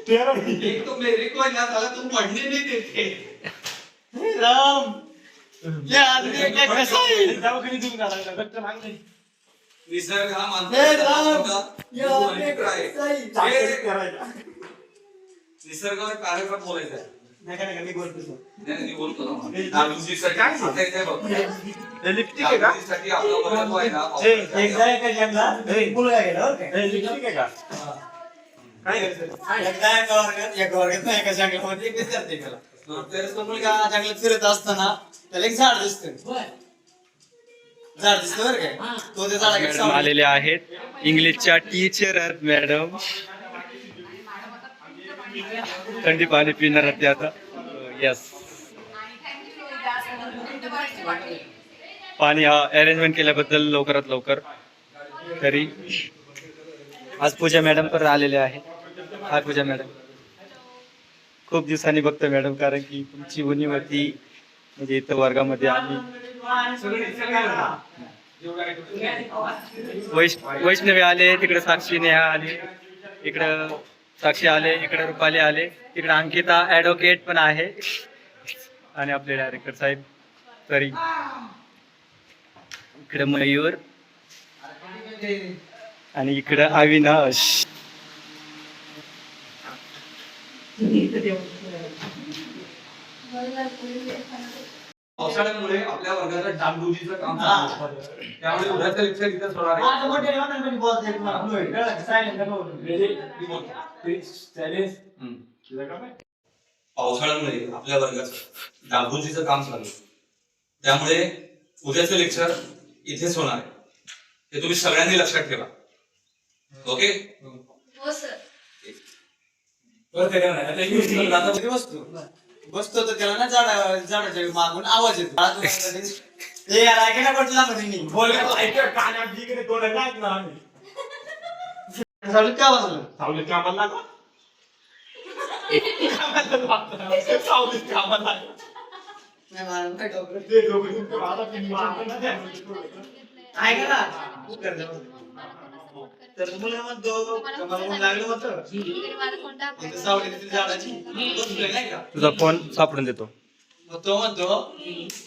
एक तो मेरे को है ना साला तुम पढ़ने नहीं देते। राम ये आदमी क्या कैसा है दवाखाने दूंगा डॉक्टर मांग नहीं निसर्ग हा हे राम माणसाचा ये आदमी कैसा है चाकरी करायला निसर्गावर पॅराग्राफ बोलायचा आहे. नाही मी बोलतो नाही, मी बोलतो ना. नागरिकसाठी आता इथे बघ. हे लिपस्टिक आहे का नागरिकसाठी आपला वर्ग जो आहे ना, एकदा एका जंगला मुलगा गेला बरं का लिपस्टिक आहे का काय करायचं एकदा एका वर्गात एका जंगलामध्ये एक विद्यार्थी गेला तर तो मुलगा जंगलात फिरत असताना त्याला एक झाड दिसतं झाड दिसतं बरं काय तो त्या झाडाकडे आलेले आहेत इंग्लिशच्या टीचर आहेत मॅडम. थंडी पाणी पिणार आहेत ते आता. यस पाणी हा अरेंजमेंट केल्याबद्दल लवकरात लवकर. तरी आज पूजा मॅडम पण आलेले आहे. हा पूजा मॅडम खूप दिवसांनी बघतो मॅडम कारण की तुमची उणीव होती म्हणजे इथं वर्गामध्ये आम्ही वैष्णवी आले तिकडे साक्षी नेहा आले इकडं साक्षी आले इकडे रुपाली आले तिकडे अंकिता ऍडव्होकेट पण आहे आणि आपले डायरेक्टर साहेब. तरी इकडे मयूर आणि इकडे अविनाश. पावसाळ्यामुळे आपल्या वर्गाचं डागडुजीचं काम चालू आहे. त्यामुळे उद्याचं लेक्चर इथेच होणार आहे. पावसाळ्यामुळे आपल्या वर्गाचं डागडुजीचं काम चालू आहे. त्यामुळे उद्याचं लेक्चर इथेच होणार आहे. हे तुम्ही सगळ्यांनी लक्षात ठेवा. ओके हो सर. बसतो तर त्याला ना झाडाच्या मागून आवाज येतो हे यार ऐकायला पडला मध्ये बोलतो ऐकत कानात जिकडे तोडलं नाही ना आम्ही सावलीत का बसलो सावलीत कामाला लागला सावलीत कामाला ऐका ना तर मुलं म्हणतो मला लागलं होतं सावलीतील झाडाची नाही का तुझा फोन सापडून देतो. मग तो म्हणतो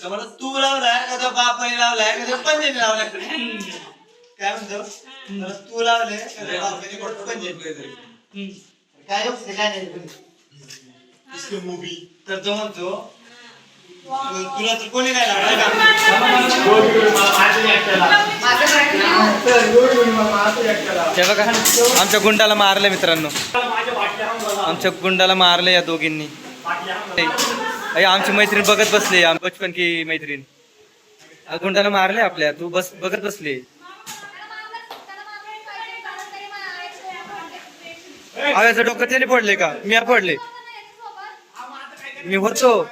तर मला तू लावलाय का तो बापाने लावलाय का तो पंजेने लावलाय काय म्हणतो मला तू लावले का तो बापाने पंजे काय काय मूवी तर तो म्हणतो तुला तर कोणी नाही लावलाय हे बघा आमच्या गुंडाला मारलं मित्रांनो. आमच्या गुंडाला मारलं या दोघींनी. आमची मैत्रीण बघत बसली बचपन की मैत्रीण गुंडाला मारले आपल्या. तू बस बघत बसली. आव्याचं डोकं त्याने पडले का मी पडले मी होतो.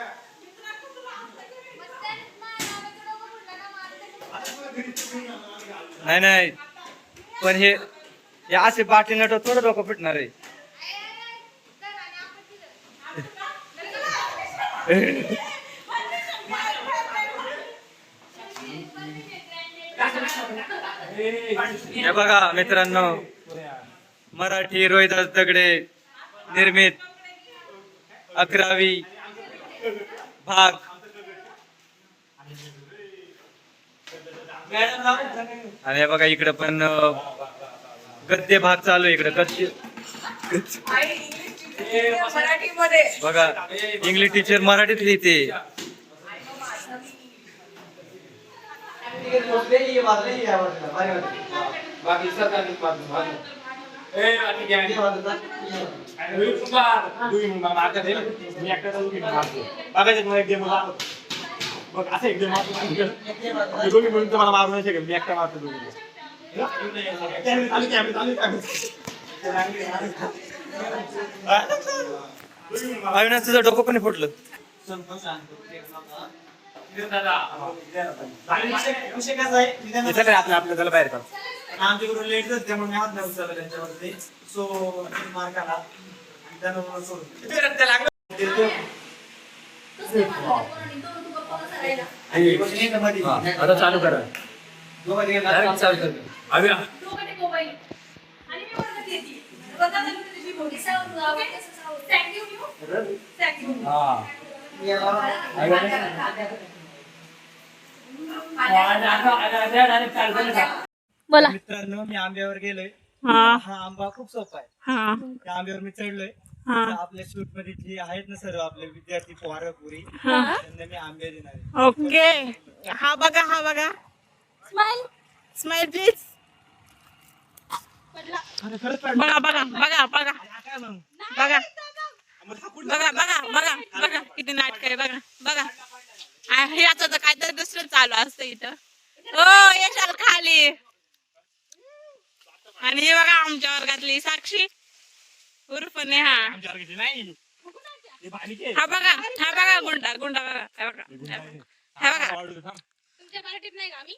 नाही नाही पण हे असे बाटली नट थोडं डोकं फिटणार आहे. हे बघा मित्रांनो मराठी रोहिदास दगडे निर्मित 11वी भाग आणि हे बघा इकडे पण गद्य भाग चालू आहे. इकडे गद्य बघा इंग्लिश टीचर मराठीत लिहिते. बघ असं एकदम दोन्ही म्हणून मला मारू नाही शकेल मी एकटा मारतो अविनाश तुझं डोकं पण फुटलं. आपल्या त्याला बाहेर काढ आमच्याकडून लेट झालं त्यामुळे मी हात नाही उचलला त्यांच्यावरती. सो मार्क आला आता चालू करा. आणि बोला. मित्रांनो मी आंब्यावर गेलोय. हा हा आंबा खूप सोपा आहे. हा त्या आंब्यावर मी चढलोय. हा तर आपल्या शूट मध्ये जे आहेत ना सर्व आपले विद्यार्थी पोरं पुरी हा. त्यांना मी आंबे देणार आहे. ओके. हा बघा हा बघा. Smile smile please. बघा बघा बघा बघा बघा बघा बघा बघा बघा किती नाटक आहे बघा बघा. हे आता तर काहीतरी दुसरं चालू असतं इथं. ओ यशाल खाली. आणि हे बघा आमच्या वर्गातली साक्षी उर्फ नेहा. हा बघा गुंडा गुंडा बघा हा बघा हा बघा. तुमच्या पार्टीत नाही का आम्ही?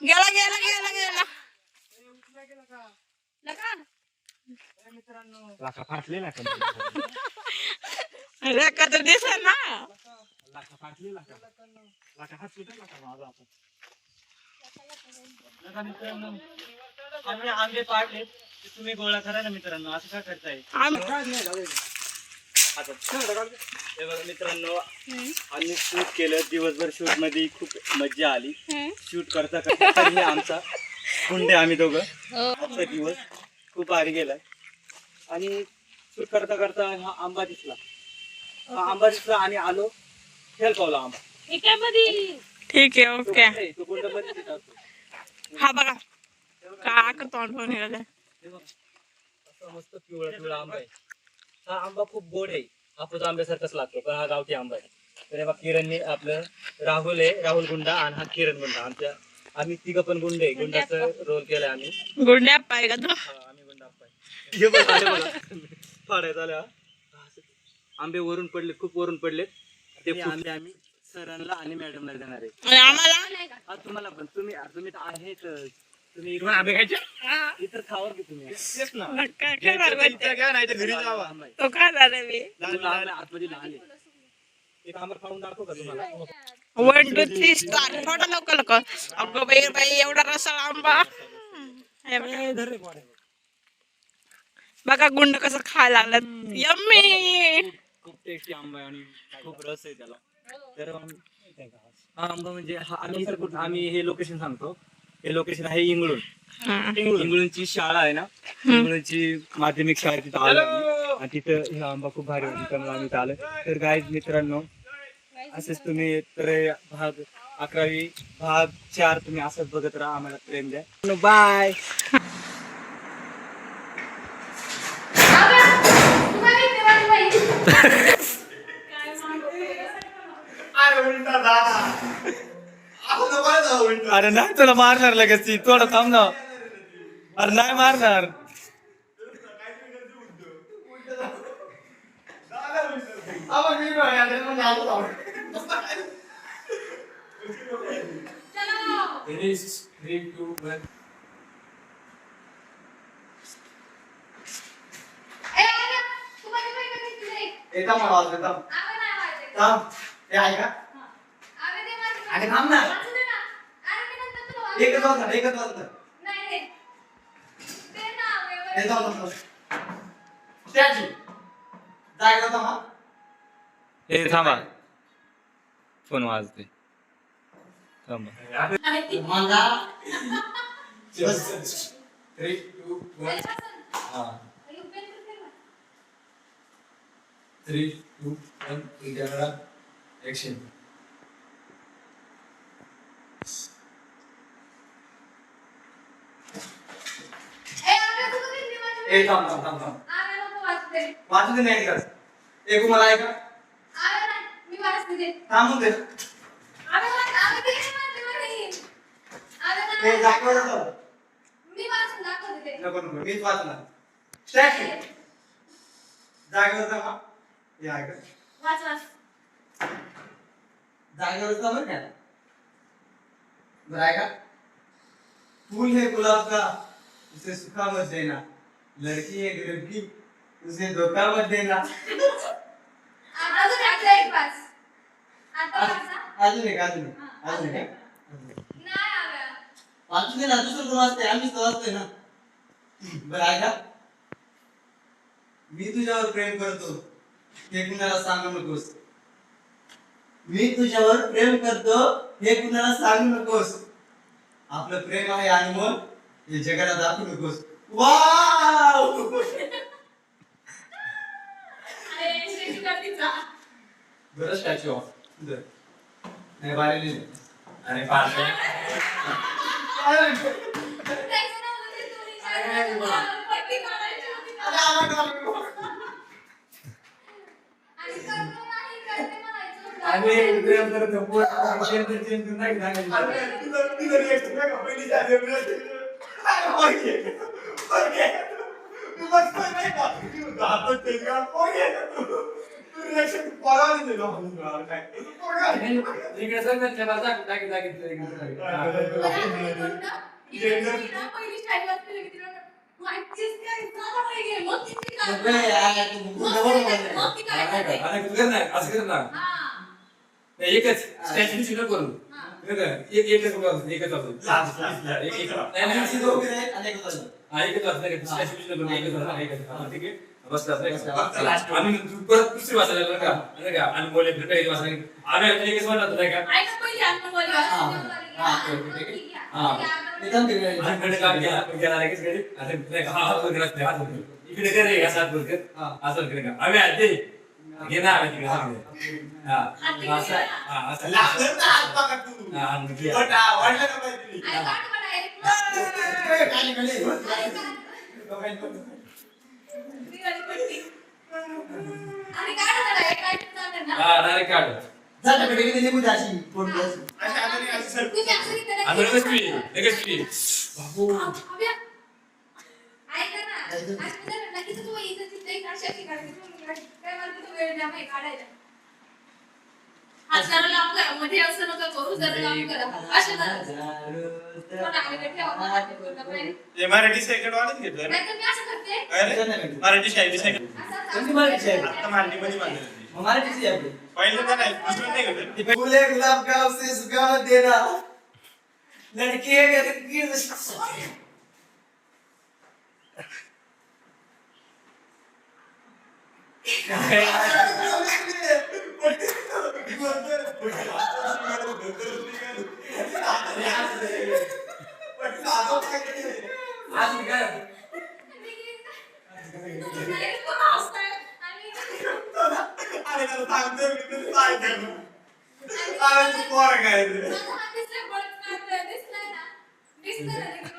गेला गेला गेला गेला. रेखा तर दिसेल ना. आम्ही आंबे पाडले ते तुम्ही गोळा करा ना मित्रांनो. असं का करताय? हे बघा मित्रांनो आम्ही शूट केलं दिवसभर. शूट मध्ये खूप मज्जा आली. शूट करता करता हे आमचा गुंडे आम्ही दोघं. आजचा दिवस खूप भारी गेलाय. आणि शूट करता करता हा आंबा दिसला. हा आंबा दिसला आणि आलो हेल्प पावला आंबा. ठीक आहे ओके. तो गुंडामध्ये दिसला. हा बघा काक तोंड होऊन गेलं. असा मस्त पिवळा पिवळा आंबा आहे. हा आंबा खूप गोड आहे. हापूस आंब्यासारखाच लागतो पण हा गावठी आंबा आहे. तर बघा किरणने आपलं राहुल आहे, राहुल गुंडा आणि हा किरण गुंडा. आम्ही तिघं पण गुंडे. गुंडाचा रोल केलाय आम्ही. गुंड्या पाय का तू? आम्ही गुंडा पाय. हे बघ आले बघा फाडायचं आल्या. आंबे वरून पडले, खूप वरून पडलेत. ते आंबे आम्ही सरांना आणि मॅडमला देणार आहे. आणि आम्हाला तुम्हाला पण तुम्ही तर आहेत. तुम्ही आंबे खायचे इतर खावर की तुम्ही काय घरी जावा. तो काय झालं मी आतमध्ये लहान आहे. एक आंबा खाऊन दाखव का तुम्हाला? 1 2 3 स्टार्ट. थोडा लवकर लवकर. अगं बाई बाई एवढा रसाळ आंबा. बघा गुंड कसं खायला लागलं. यम्मी. खूप टेस्टी आंबा आहे आणि खूप रस आहे त्याला. तर हा आंबा म्हणजे आम्ही हे लोकेशन सांगतो. हे लोकेशन आहे इंगळूण. इंगळूणची शाळा आहे ना, इंगळूणची माध्यमिक शाळा तिथं आलो आणि तिथं हा आंबा खूप भारी होती त्यामुळे आम्ही इथं आलो. तर गाईज मित्रांनो असेच तुम्ही तर भाग 11वी भाग 4 तुम्ही असंच बघत राहा. आम्हाला प्रेम द्या. बाय. अरे नाही तुला मारणार लगेच ती. थोडं थांब ना. अरे नाही मारणार. हे थांबा फोन वाजते. थांबा. 3 2 1 3 2 1 कॅमेरा ऍक्शन. वाचू दे नाही का एक मला ऐका थांबून दे. नको नको मीच वाचणार. जागेवर का जागेवर बरं का. बरं ऐका. फूल है गुलाब का उसे सूखा मत देना. लड़की है लड़की उसे धोखा मत देना. अजून एक वाचू दे ना. दुसरं कोण वाचते? आम्हीच तर वाचतोय ना. बरं ऐका. मी तुझ्यावर प्रेम करतो हे कुणाला सांगू नकोस. मी तुझ्यावर प्रेम करतो हे कुणाला सांगू नकोस. आपलं प्रेम आहे अनमोल हे जगाला दाखवू नकोस. वाव बरं स्टॅच्यू ऑफ नाही बाहेर आणि पाच एकच स्टॅच्यू शिकत करू एकच बसला आम्ही परत दुसरी वाचायला का आणि बोले आम्ही एकच म्हणत नाही का इकडे करे असं असं आम्ही आधी घेणार मध्ये असं नका करू जरा काम करा अशा मराठी सेकंड वाढत घेतलं नाही तर मी असं करते मराठी शायरी सेकंड आता मराठी मध्ये पहिलं तर नाही दुसरं नाही घेतलं फूले गुलाब का उसे सुगंध देना लड़की है लड़की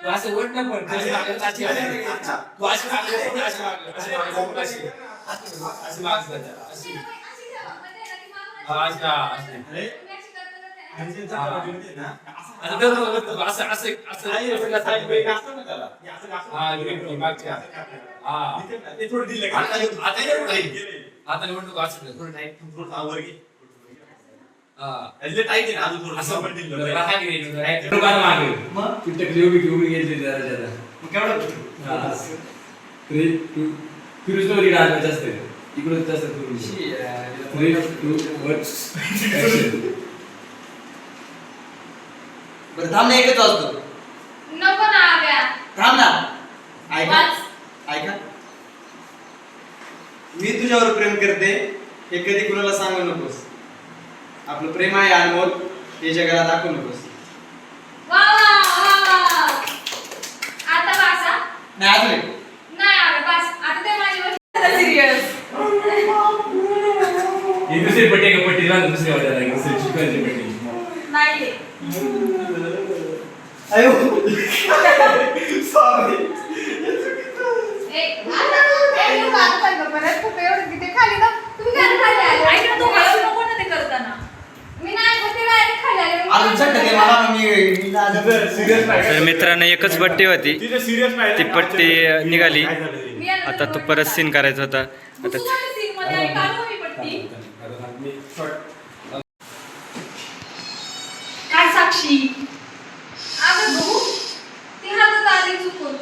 असं वट ना पण आता निवडणूक असं बरं थांब ना एकच वाजतो नको ना आव्या थांब ना ऐका वाच. ऐका मी तुझ्यावर प्रेम करते हे कधी कुणाला सांगू नकोस. आपलं प्रेम आहे अनमोल हे जगाला दाखवू नकोस. वा वा वा वा आता वाचा नाही अजून एक. नाही आव्या बस आता ते माझ्यावर सिरियस दुसरी पट्टी का पट्टी दुसरी वाटायला दुसरी चिकनची पट्टी नाही अयो सॉरी तर मित्रांनो एकच पट्टी होती ती पट्टी निघाली. आता तो परत सीन करायचा होता. आता काय साक्षी अगं बघू ती हातात आली चुकून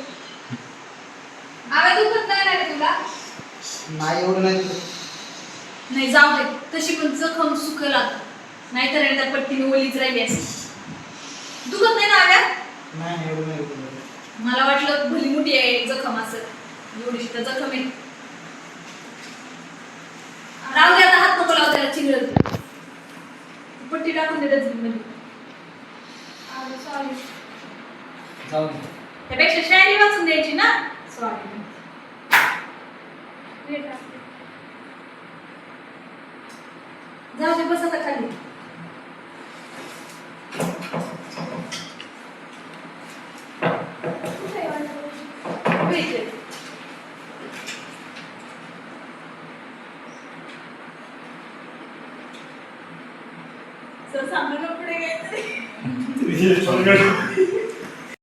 आवाज दुखत नाही ना रे तुला नाही एवढं नाही नाही जाऊ दे तशी पण जखम सुकल आता नाहीतर एकदा पट्टीने ओलीच राहिली असती. दुखत नाही ना आव्या नाही एवढं नाही मला वाटलं भली मोठी आहे जखम असेल एवढीशी तर जखम आहे राहू दे आता हात नको लावू त्याला चिंगळत पट्टी टाकून दे डस्टबिन मध्ये सॉरी जाऊ दे. त्यापेक्षा शायरी वाचून द्यायची ना सॉरी जाऊ दे बस आता खाली सामान कपडे घ्यायचे हे